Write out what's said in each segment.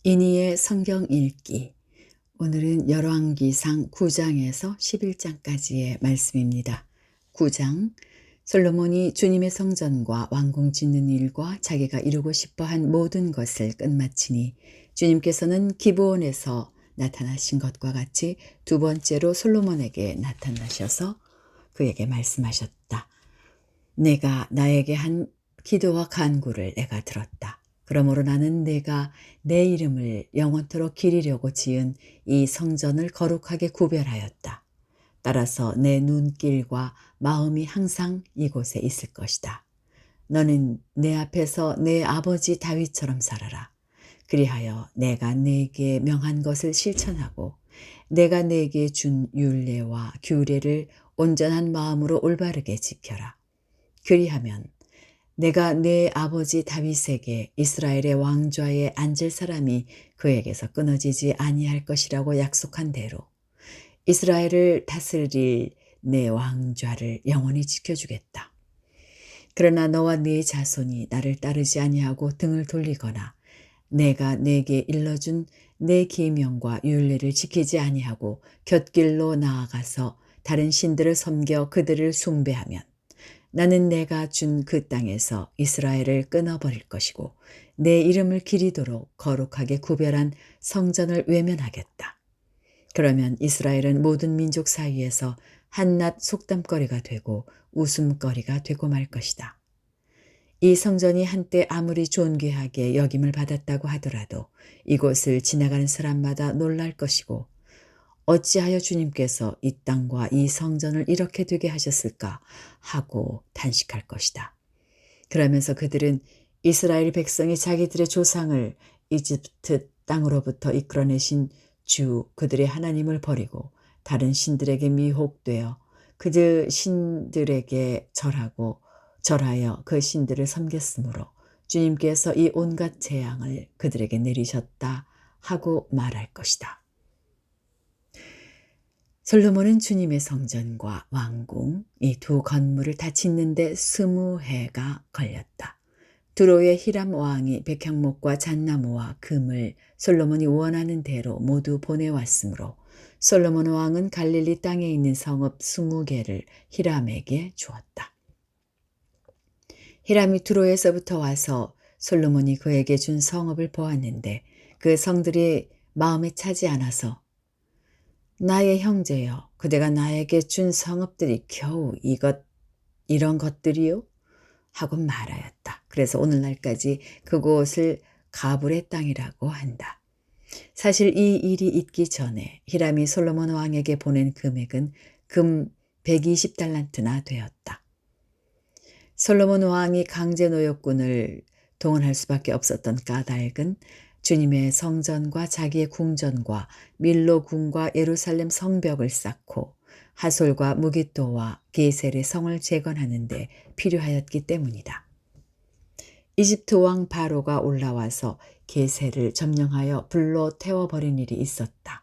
이니의 성경 읽기. 오늘은 열왕기상 9장에서 11장까지의 말씀입니다. 9장. 솔로몬이 주님의 성전과 왕궁 짓는 일과 자기가 이루고 싶어한 모든 것을 끝마치니 주님께서는 기브온에서 나타나신 것과 같이 두 번째로 솔로몬에게 나타나셔서 그에게 말씀하셨다. 내가 나에게 한 기도와 간구를 내가 들었다. 그러므로 나는 내가 내 이름을 영원토록 기리려고 지은 이 성전을 거룩하게 구별하였다. 따라서 내 눈길과 마음이 항상 이곳에 있을 것이다. 너는 내 앞에서 내 아버지 다윗처럼 살아라. 그리하여 내가 네게 명한 것을 실천하고 내가 네게 준 율례와 규례를 온전한 마음으로 올바르게 지켜라. 그리하면 내가 내 아버지 다윗에게 이스라엘의 왕좌에 앉을 사람이 그에게서 끊어지지 아니할 것이라고 약속한 대로 이스라엘을 다스릴 내 왕좌를 영원히 지켜주겠다. 그러나 너와 네 자손이 나를 따르지 아니하고 등을 돌리거나 내가 네게 일러준 내 계명과 율례를 지키지 아니하고 곁길로 나아가서 다른 신들을 섬겨 그들을 숭배하면 나는 내가 준 그 땅에서 이스라엘을 끊어버릴 것이고 내 이름을 기리도록 거룩하게 구별한 성전을 외면하겠다. 그러면 이스라엘은 모든 민족 사이에서 한낱 속담거리가 되고 웃음거리가 되고 말 것이다. 이 성전이 한때 아무리 존귀하게 여김을 받았다고 하더라도 이곳을 지나가는 사람마다 놀랄 것이고 어찌하여 주님께서 이 땅과 이 성전을 이렇게 되게 하셨을까 하고 탄식할 것이다. 그러면서 그들은 이스라엘 백성이 자기들의 조상을 이집트 땅으로부터 이끌어내신 주 그들의 하나님을 버리고 다른 신들에게 미혹되어 그들 신들에게 절하여 그 신들을 섬겼으므로 주님께서 이 온갖 재앙을 그들에게 내리셨다 하고 말할 것이다. 솔로몬은 주님의 성전과 왕궁 이 두 건물을 다 짓는데 20해가 걸렸다. 두로의 히람 왕이 백향목과 잣나무와 금을 솔로몬이 원하는 대로 모두 보내왔으므로 솔로몬 왕은 갈릴리 땅에 있는 성읍 20개를 히람에게 주었다. 히람이 두로에서부터 와서 솔로몬이 그에게 준 성읍을 보았는데 그 성들이 마음에 차지 않아서 나의 형제여, 그대가 나에게 준 성읍들이 겨우 이런 것들이요? 하고 말하였다. 그래서 오늘날까지 그곳을 가불의 땅이라고 한다. 사실 이 일이 있기 전에 히람이 솔로몬 왕에게 보낸 금액은 금 120달란트나 되었다. 솔로몬 왕이 강제 노역군을 동원할 수밖에 없었던 까닭은 주님의 성전과 자기의 궁전과 밀로 궁과 예루살렘 성벽을 쌓고 하솔과 무기또와 게셀의 성을 재건하는 데 필요하였기 때문이다. 이집트 왕 바로가 올라와서 게셀을 점령하여 불로 태워버린 일이 있었다.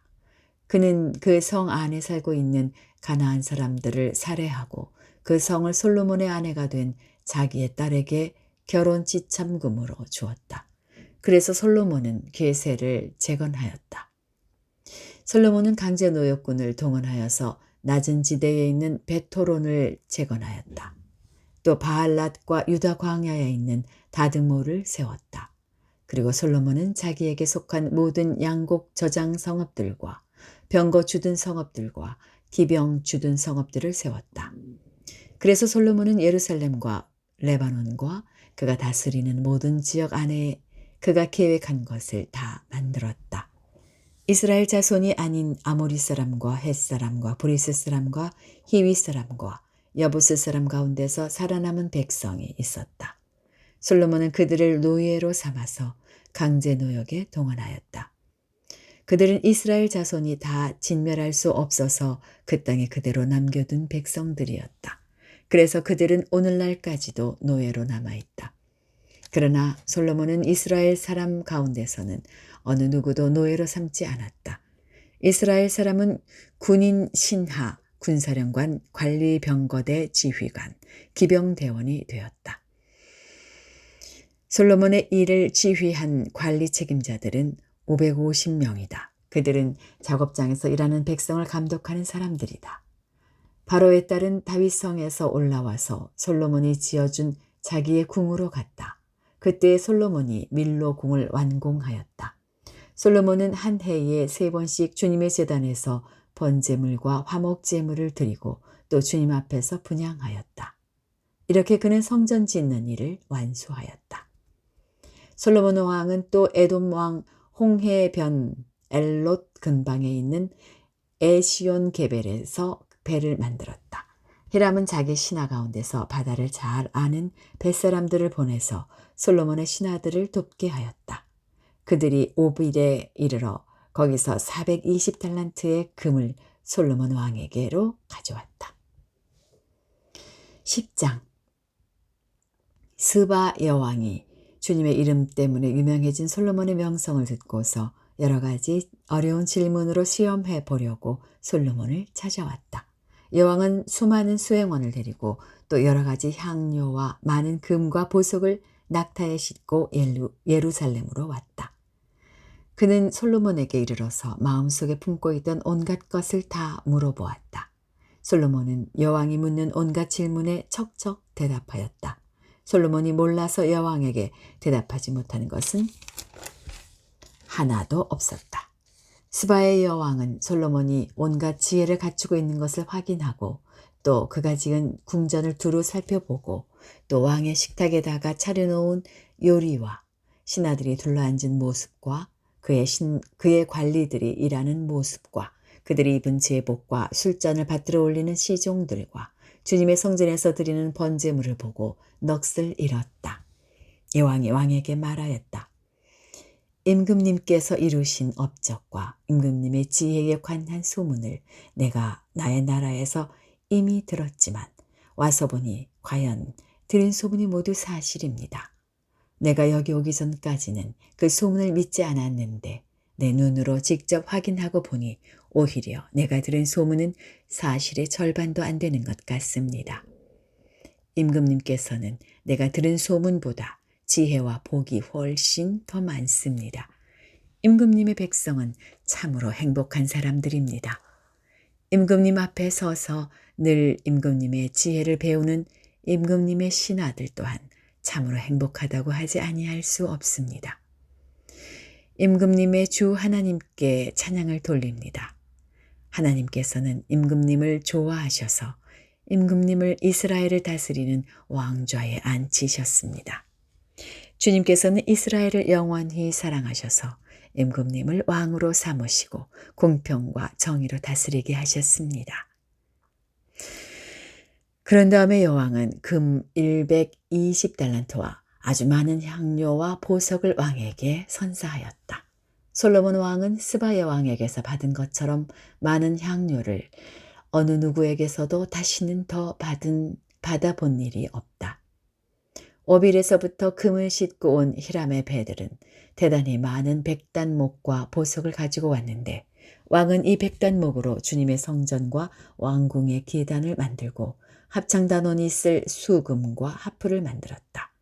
그는 그 성 안에 살고 있는 가나안 사람들을 살해하고 그 성을 솔로몬의 아내가 된 자기의 딸에게 결혼 지참금으로 주었다. 그래서 솔로몬은 게셀을 재건하였다. 솔로몬은 강제 노역군을 동원하여서 낮은 지대에 있는 베토론을 재건하였다. 또 바알랏과 유다 광야에 있는 다드모를 세웠다. 그리고 솔로몬은 자기에게 속한 모든 양곡 저장 성읍들과 병거 주둔 성읍들과 기병 주둔 성읍들을 세웠다. 그래서 솔로몬은 예루살렘과 레바논과 그가 다스리는 모든 지역 안에 그가 계획한 것을 다 만들었다. 이스라엘 자손이 아닌 아모리 사람과 헷 사람과 브리스 사람과 히위 사람과 여부스 사람 가운데서 살아남은 백성이 있었다. 솔로몬은 그들을 노예로 삼아서 강제 노역에 동원하였다. 그들은 이스라엘 자손이 다 진멸할 수 없어서 그 땅에 그대로 남겨둔 백성들이었다. 그래서 그들은 오늘날까지도 노예로 남아있다. 그러나 솔로몬은 이스라엘 사람 가운데서는 어느 누구도 노예로 삼지 않았다. 이스라엘 사람은 군인 신하, 군사령관, 관리병거대 지휘관, 기병대원이 되었다. 솔로몬의 일을 지휘한 관리 책임자들은 550명이다. 그들은 작업장에서 일하는 백성을 감독하는 사람들이다. 바로의 딸은 다윗성에서 올라와서 솔로몬이 지어준 자기의 궁으로 갔다. 그때 솔로몬이 밀로 궁을 완공하였다. 솔로몬은 한 해에 3번씩 주님의 제단에서 번제물과 화목제물을 드리고 또 주님 앞에서 분향하였다. 이렇게 그는 성전 짓는 일을 완수하였다. 솔로몬 왕은 또 에돔 왕 홍해변 엘롯 근방에 있는 에시온 게벨에서 배를 만들었다. 히람은 자기 신하 가운데서 바다를 잘 아는 뱃사람들을 보내서 솔로몬의 신하들을 돕게 하였다. 그들이 오빌에 이르러 거기서 420달란트의 금을 솔로몬 왕에게로 가져왔다. 10장. 스바 여왕이 주님의 이름 때문에 유명해진 솔로몬의 명성을 듣고서 여러 가지 어려운 질문으로 시험해 보려고 솔로몬을 찾아왔다. 여왕은 수많은 수행원을 데리고 또 여러 가지 향료와 많은 금과 보석을 낙타에 싣고 예루살렘으로 왔다. 그는 솔로몬에게 이르러서 마음속에 품고 있던 온갖 것을 다 물어보았다. 솔로몬은 여왕이 묻는 온갖 질문에 척척 대답하였다. 솔로몬이 몰라서 여왕에게 대답하지 못하는 것은 하나도 없었다. 스바의 여왕은 솔로몬이 온갖 지혜를 갖추고 있는 것을 확인하고 또 그가 지은 궁전을 두루 살펴보고 또 왕의 식탁에다가 차려놓은 요리와 신하들이 둘러앉은 모습과 그의 관리들이 일하는 모습과 그들이 입은 제복과 술잔을 받들어 올리는 시종들과 주님의 성전에서 드리는 번제물을 보고 넋을 잃었다. 여왕이 왕에게 말하였다. 임금님께서 이루신 업적과 임금님의 지혜에 관한 소문을 내가 나의 나라에서 이미 들었지만 와서 보니 과연 들은 소문이 모두 사실입니다. 내가 여기 오기 전까지는 그 소문을 믿지 않았는데 내 눈으로 직접 확인하고 보니 오히려 내가 들은 소문은 사실의 절반도 안 되는 것 같습니다. 임금님께서는 내가 들은 소문보다 지혜와 복이 훨씬 더 많습니다. 임금님의 백성은 참으로 행복한 사람들입니다. 임금님 앞에 서서 늘 임금님의 지혜를 배우는 임금님의 신하들 또한 참으로 행복하다고 하지 아니할 수 없습니다. 임금님의 주 하나님께 찬양을 돌립니다. 하나님께서는 임금님을 좋아하셔서 임금님을 이스라엘을 다스리는 왕좌에 앉히셨습니다. 주님께서는 이스라엘을 영원히 사랑하셔서 임금님을 왕으로 삼으시고 공평과 정의로 다스리게 하셨습니다. 그런 다음에 여왕은 금 120달란트와 아주 많은 향료와 보석을 왕에게 선사하였다. 솔로몬 왕은 스바 여왕에게서 받은 것처럼 많은 향료를 어느 누구에게서도 다시는 더 받아본 일이 없다. 오빌에서부터 금을 싣고 온 히람의 배들은 대단히 많은 백단목과 보석을 가지고 왔는데 왕은 이 백단목으로 주님의 성전과 왕궁의 계단을 만들고 합창단원이 쓸 수금과 하프를 만들었다.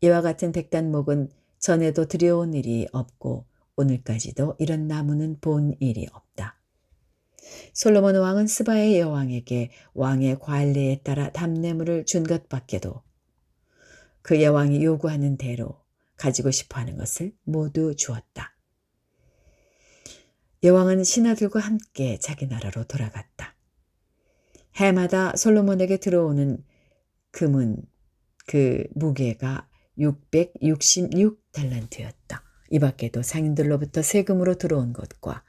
이와 같은 백단목은 전에도 들여온 일이 없고 오늘까지도 이런 나무는 본 일이 없다. 솔로몬 왕은 스바의 여왕에게 왕의 관례에 따라 담례물을 준 것밖에도 그 여왕이 요구하는 대로 가지고 싶어하는 것을 모두 주었다. 여왕은 신하들과 함께 자기 나라로 돌아갔다. 해마다 솔로몬에게 들어오는 금은 그 무게가 666달란트였다. 이 밖에도 상인들로부터 세금으로 들어온 것과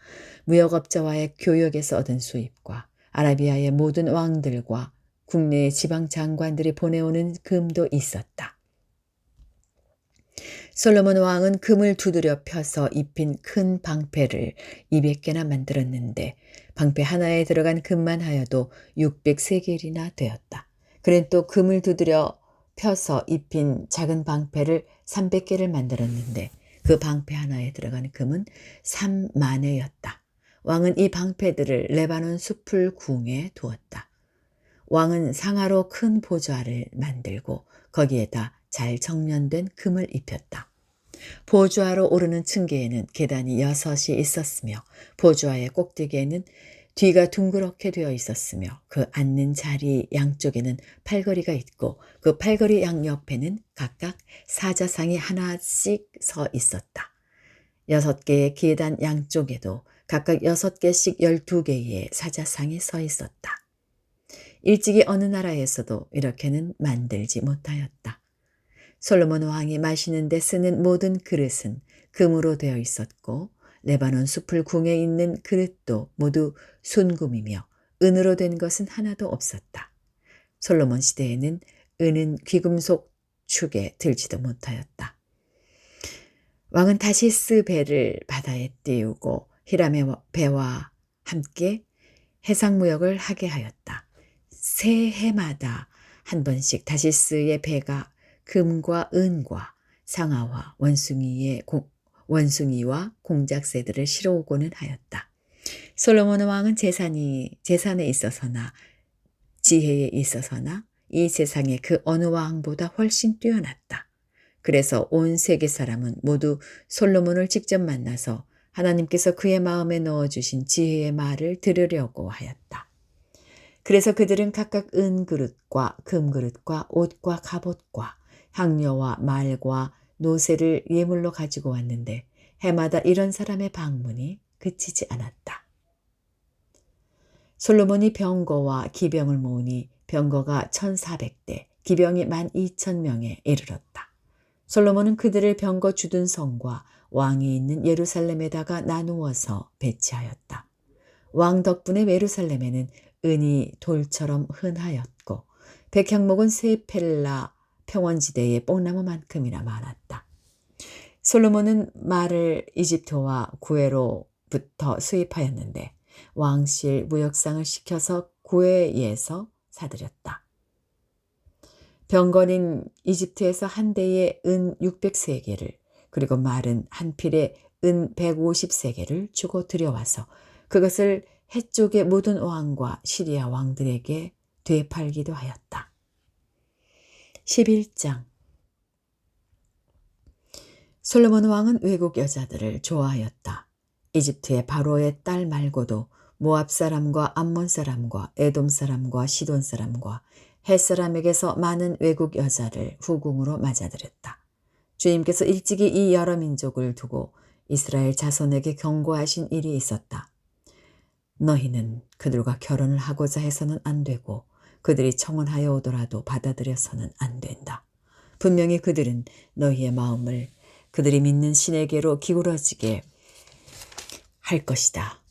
무역업자와의 교역에서 얻은 수입과 아라비아의 모든 왕들과 국내의 지방 장관들이 보내오는 금도 있었다. 솔로몬 왕은 금을 두드려 펴서 입힌 큰 방패를 200개나 만들었는데 방패 하나에 들어간 금만 하여도 600세겔이나 되었다. 그는 또 금을 두드려 펴서 입힌 작은 방패를 300개를 만들었는데 그 방패 하나에 들어간 금은 3만회였다. 왕은 이 방패들을 레바논 숲을 궁에 두었다. 왕은 상하로 큰 보좌를 만들고 거기에다 잘 정련된 금을 입혔다. 보좌로 오르는 층계에는 계단이 6이 있었으며 보좌의 꼭대기에는 뒤가 둥그렇게 되어 있었으며 그 앉는 자리 양쪽에는 팔걸이가 있고 그 팔걸이 양옆에는 각각 사자상이 하나씩 서 있었다. 6개의 계단 양쪽에도 각각 6개씩 12개의 사자상이 서 있었다. 일찍이 어느 나라에서도 이렇게는 만들지 못하였다. 솔로몬 왕이 마시는 데 쓰는 모든 그릇은 금으로 되어 있었고 레바논 숲을 궁에 있는 그릇도 모두 순금이며 은으로 된 것은 하나도 없었다. 솔로몬 시대에는 은은 귀금속 축에 들지도 못하였다. 왕은 다시스 배를 바다에 띄우고 히람의 배와 함께 해상무역을 하게 하였다. 새 해마다 한 번씩 다시스의 배가 금과 은과 상아와 원숭이와 공작새들을 실어오고는 하였다. 솔로몬 왕은 재산에 있어서나 지혜에 있어서나 이 세상의 그 어느 왕보다 훨씬 뛰어났다. 그래서 온 세계 사람은 모두 솔로몬을 직접 만나서 하나님께서 그의 마음에 넣어주신 지혜의 말을 들으려고 하였다. 그래서 그들은 각각 은그릇과 금그릇과 옷과 갑옷과 향료와 말과 노새를 예물로 가지고 왔는데 해마다 이런 사람의 방문이 그치지 않았다. 솔로몬이 병거와 기병을 모으니 병거가 1,400대, 기병이 12,000명에 이르렀다. 솔로몬은 그들을 병거 주둔 성과 왕이 있는 예루살렘에다가 나누어서 배치하였다. 왕 덕분에 예루살렘에는 은이 돌처럼 흔하였고 백향목은 세펠라 평원지대의 뽕나무만큼이나 많았다. 솔로몬은 말을 이집트와 구에로부터 수입하였는데 왕실 무역상을 시켜서 구에에서 사들였다. 병거는 이집트에서 한 대에 은 600세겔을 그리고 말은 한 필에 은 150세겔을 주고 들여와서 그것을 해쪽의 모든 왕과 시리아 왕들에게 되팔기도 하였다. 11장 솔로몬 왕은 외국 여자들을 좋아하였다. 이집트의 바로의 딸 말고도 모압 사람과 암몬 사람과 에돔 사람과 시돈 사람과 헷 사람에게서 많은 외국 여자를 후궁으로 맞아들였다. 주님께서 일찍이 이 여러 민족을 두고 이스라엘 자손에게 경고하신 일이 있었다. 너희는 그들과 결혼을 하고자 해서는 안 되고 그들이 청혼하여 오더라도 받아들여서는 안 된다. 분명히 그들은 너희의 마음을 그들이 믿는 신에게로 기울어지게 할 것이다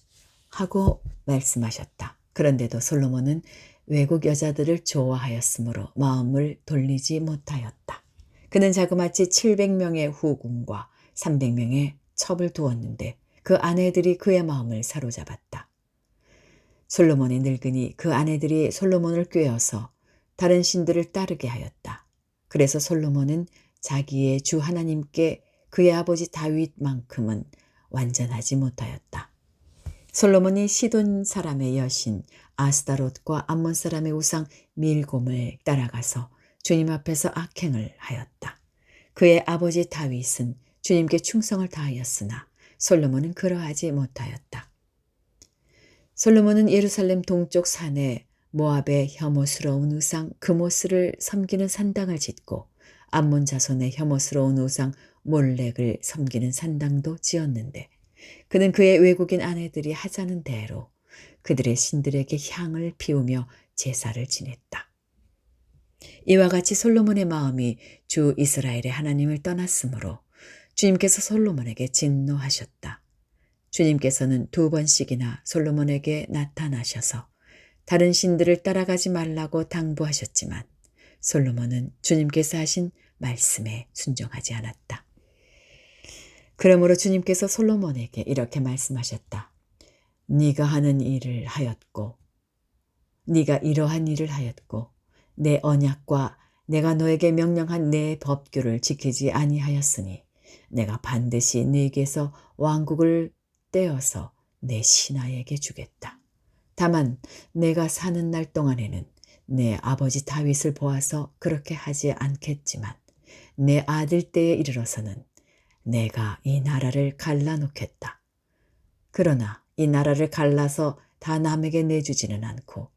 하고 말씀하셨다. 그런데도 솔로몬은 외국 여자들을 좋아하였으므로 마음을 돌리지 못하였다. 그는 자그마치 700명의 후궁과 300명의 첩을 두었는데 그 아내들이 그의 마음을 사로잡았다. 솔로몬이 늙으니 그 아내들이 솔로몬을 꾀어서 다른 신들을 따르게 하였다. 그래서 솔로몬은 자기의 주 하나님께 그의 아버지 다윗만큼은 완전하지 못하였다. 솔로몬이 시돈 사람의 여신 아스다롯과 암몬 사람의 우상 밀곰을 따라가서 주님 앞에서 악행을 하였다. 그의 아버지 다윗은 주님께 충성을 다하였으나 솔로몬은 그러하지 못하였다. 솔로몬은 예루살렘 동쪽 산에 모압의 혐오스러운 우상 그모스를 섬기는 산당을 짓고 암몬 자손의 혐오스러운 우상 몰렉을 섬기는 산당도 지었는데 그는 그의 외국인 아내들이 하자는 대로 그들의 신들에게 향을 피우며 제사를 지냈다. 이와 같이 솔로몬의 마음이 주 이스라엘의 하나님을 떠났으므로 주님께서 솔로몬에게 진노하셨다. 주님께서는 2번씩이나 솔로몬에게 나타나셔서 다른 신들을 따라가지 말라고 당부하셨지만 솔로몬은 주님께서 하신 말씀에 순종하지 않았다. 그러므로 주님께서 솔로몬에게 이렇게 말씀하셨다. 네가 하는 일을 하였고 네가 이러한 일을 하였고 내 언약과 내가 너에게 명령한 내 법규를 지키지 아니하였으니 내가 반드시 네게서 왕국을 떼어서 내 신하에게 주겠다. 다만 내가 사는 날 동안에는 내 아버지 다윗을 보아서 그렇게 하지 않겠지만 내 아들 때에 이르러서는 내가 이 나라를 갈라놓겠다. 그러나 이 나라를 갈라서 다 남에게 내주지는 않고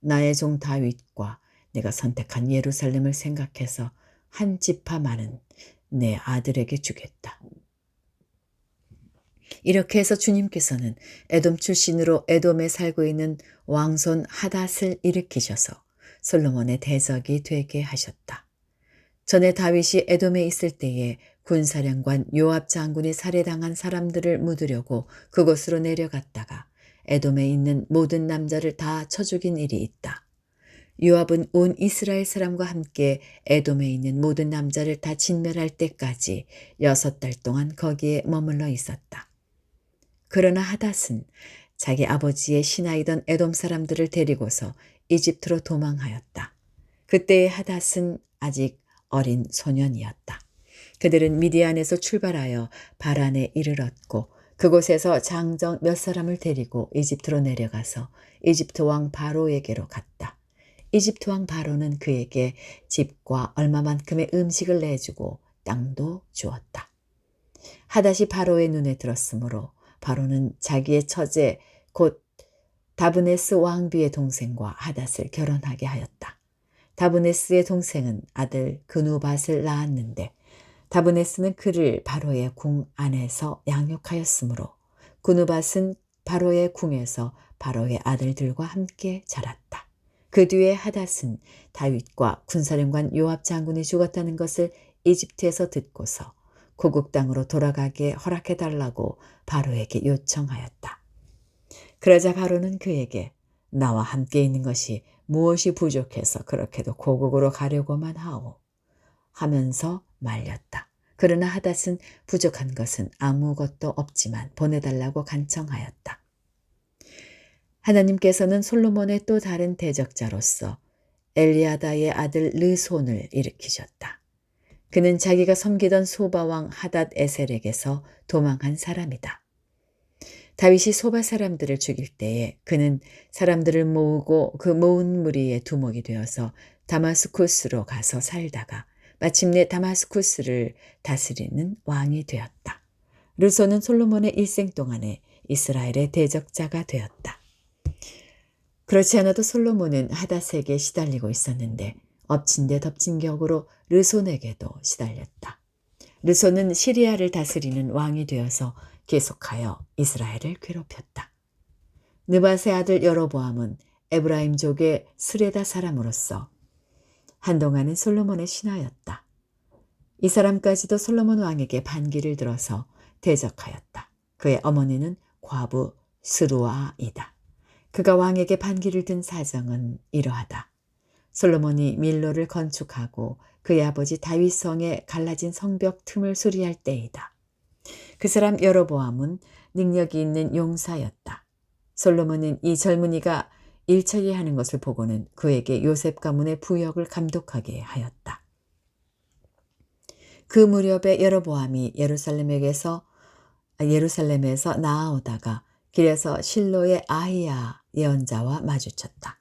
나의 종 다윗과 내가 선택한 예루살렘을 생각해서 한 지파만은 내 아들에게 주겠다. 이렇게 해서 주님께서는 에돔 출신으로 에돔에 살고 있는 왕손 하닷을 일으키셔서 솔로몬의 대적이 되게 하셨다. 전에 다윗이 에돔에 있을 때에 군사령관 요압 장군이 살해당한 사람들을 묻으려고 그곳으로 내려갔다가 에돔에 있는 모든 남자를 다 쳐 죽인 일이 있다. 요압은 온 이스라엘 사람과 함께 에돔에 있는 모든 남자를 다 진멸할 때까지 6달 동안 거기에 머물러 있었다. 그러나 하닷은 자기 아버지의 신하이던 에돔 사람들을 데리고서 이집트로 도망하였다. 그때의 하닷은 아직 어린 소년이었다. 그들은 미디안에서 출발하여 바란에 이르렀고 그곳에서 장정 몇 사람을 데리고 이집트로 내려가서 이집트 왕 바로에게로 갔다. 이집트 왕 바로는 그에게 집과 얼마만큼의 음식을 내주고 땅도 주었다. 하닷이 바로의 눈에 들었으므로 바로는 자기의 처제 곧 다브네스 왕비의 동생과 하닷을 결혼하게 하였다. 다브네스의 동생은 아들 그누밧을 낳았는데 다브네스는 그를 바로의 궁 안에서 양육하였으므로 그누밧은 바로의 궁에서 바로의 아들들과 함께 자랐다. 그 뒤에 하닷은 다윗과 군사령관 요압 장군이 죽었다는 것을 이집트에서 듣고서 고국 땅으로 돌아가게 허락해달라고 바로에게 요청하였다. 그러자 바로는 그에게 나와 함께 있는 것이 무엇이 부족해서 그렇게도 고국으로 가려고만 하오 하면서 말렸다. 그러나 하닷은 부족한 것은 아무것도 없지만 보내달라고 간청하였다. 하나님께서는 솔로몬의 또 다른 대적자로서 엘리아다의 아들 르손을 일으키셨다. 그는 자기가 섬기던 소바왕 하닷 에셀에게서 도망한 사람이다. 다윗이 소바 사람들을 죽일 때에 그는 사람들을 모으고 그 모은 무리의 두목이 되어서 다마스쿠스로 가서 살다가 마침내 다마스쿠스를 다스리는 왕이 되었다. 르손은 솔로몬의 일생 동안에 이스라엘의 대적자가 되었다. 그렇지 않아도 솔로몬은 하닷에게 시달리고 있었는데 엎친 데 덮친 격으로 르손에게도 시달렸다. 르손은 시리아를 다스리는 왕이 되어서 계속하여 이스라엘을 괴롭혔다. 느밧의 아들 여로보암은 에브라임족의 스레다 사람으로서 한동안은 솔로몬의 신하였다. 이 사람까지도 솔로몬 왕에게 반기를 들어서 대적하였다. 그의 어머니는 과부 스루아이다. 그가 왕에게 반기를 든 사정은 이러하다. 솔로몬이 밀로를 건축하고 그의 아버지 다윗성에 갈라진 성벽 틈을 수리할 때이다. 그 사람 여로보암은 능력이 있는 용사였다. 솔로몬은 이 젊은이가 일처리 하는 것을 보고는 그에게 요셉 가문의 부역을 감독하게 하였다. 그 무렵에 여로보암이 예루살렘에서 나아오다가 길에서 실로의 아히야 예언자와 마주쳤다.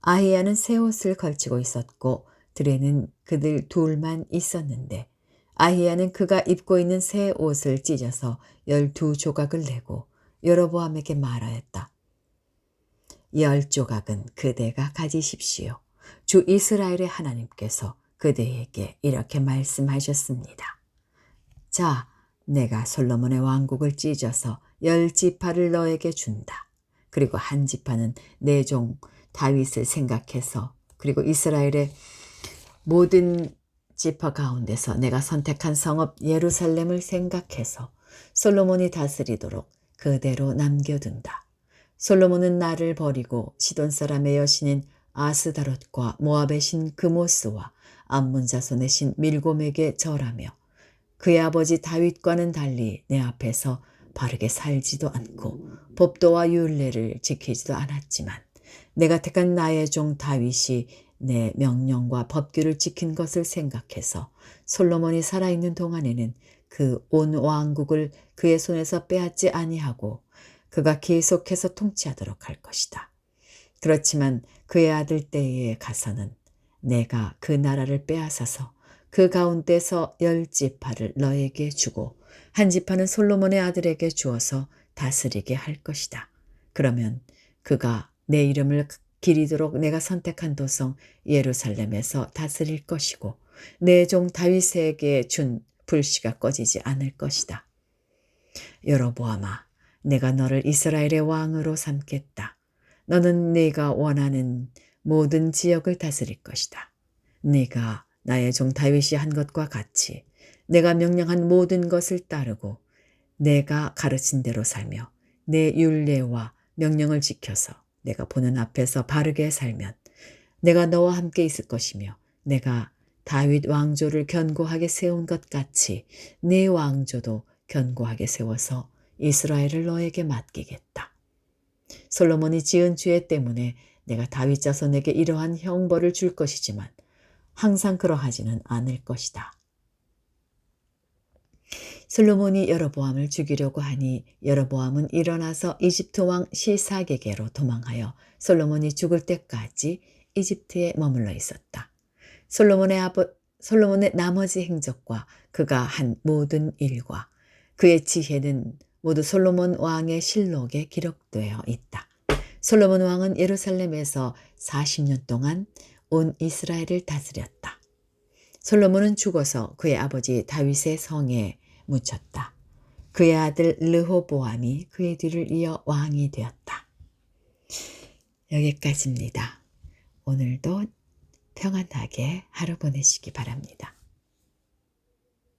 아히야는 새 옷을 걸치고 있었고 들에는 그들 둘만 있었는데 아히야는 그가 입고 있는 새 옷을 찢어서 12조각을 내고 여로보암에게 말하였다. 10조각은 그대가 가지십시오. 주 이스라엘의 하나님께서 그대에게 이렇게 말씀하셨습니다. 자, 내가 솔로몬의 왕국을 찢어서 10지파를 너에게 준다. 그리고 한 지파는 내 종 다윗을 생각해서 그리고 이스라엘의 모든 지파 가운데서 내가 선택한 성읍 예루살렘을 생각해서 솔로몬이 다스리도록 그대로 남겨둔다. 솔로몬은 나를 버리고 시돈 사람의 여신인 아스다롯과 모압의 신 그모스와 암몬 자손의 신 밀곰에게 절하며 그의 아버지 다윗과는 달리 내 앞에서 바르게 살지도 않고 법도와 율례를 지키지도 않았지만 내가 택한 나의 종 다윗이 내 명령과 법규를 지킨 것을 생각해서 솔로몬이 살아있는 동안에는 그 온 왕국을 그의 손에서 빼앗지 아니하고 그가 계속해서 통치하도록 할 것이다. 그렇지만 그의 아들 때에 가서는 내가 그 나라를 빼앗아서 그 가운데서 10지파를 너에게 주고 한 지파는 솔로몬의 아들에게 주어서 다스리게 할 것이다. 그러면 그가 내 이름을 기리도록 내가 선택한 도성 예루살렘에서 다스릴 것이고 내 종 다윗에게 준 불씨가 꺼지지 않을 것이다. 여로보암아, 내가 너를 이스라엘의 왕으로 삼겠다. 너는 네가 원하는 모든 지역을 다스릴 것이다. 네가 나의 종 다윗이 한 것과 같이 내가 명령한 모든 것을 따르고 내가 가르친 대로 살며 내 율례와 명령을 지켜서 내가 보는 앞에서 바르게 살면 내가 너와 함께 있을 것이며 내가 다윗 왕조를 견고하게 세운 것 같이 네 왕조도 견고하게 세워서 이스라엘을 너에게 맡기겠다. 솔로몬이 지은 죄 때문에 내가 다윗 자손에게 이러한 형벌을 줄 것이지만 항상 그러하지는 않을 것이다. 솔로몬이 여로보암을 죽이려고 하니 여로보암은 일어나서 이집트 왕 시삭에게로 도망하여 솔로몬이 죽을 때까지 이집트에 머물러 있었다. 솔로몬의 나머지 행적과 그가 한 모든 일과 그의 지혜는 모두 솔로몬 왕의 실록에 기록되어 있다. 솔로몬 왕은 예루살렘에서 40년 동안 온 이스라엘을 다스렸다. 솔로몬은 죽어서 그의 아버지 다윗의 성에 묻혔다. 그의 아들 르호보암이 그의 뒤를 이어 왕이 되었다. 여기까지입니다. 오늘도 평안하게 하루 보내시기 바랍니다.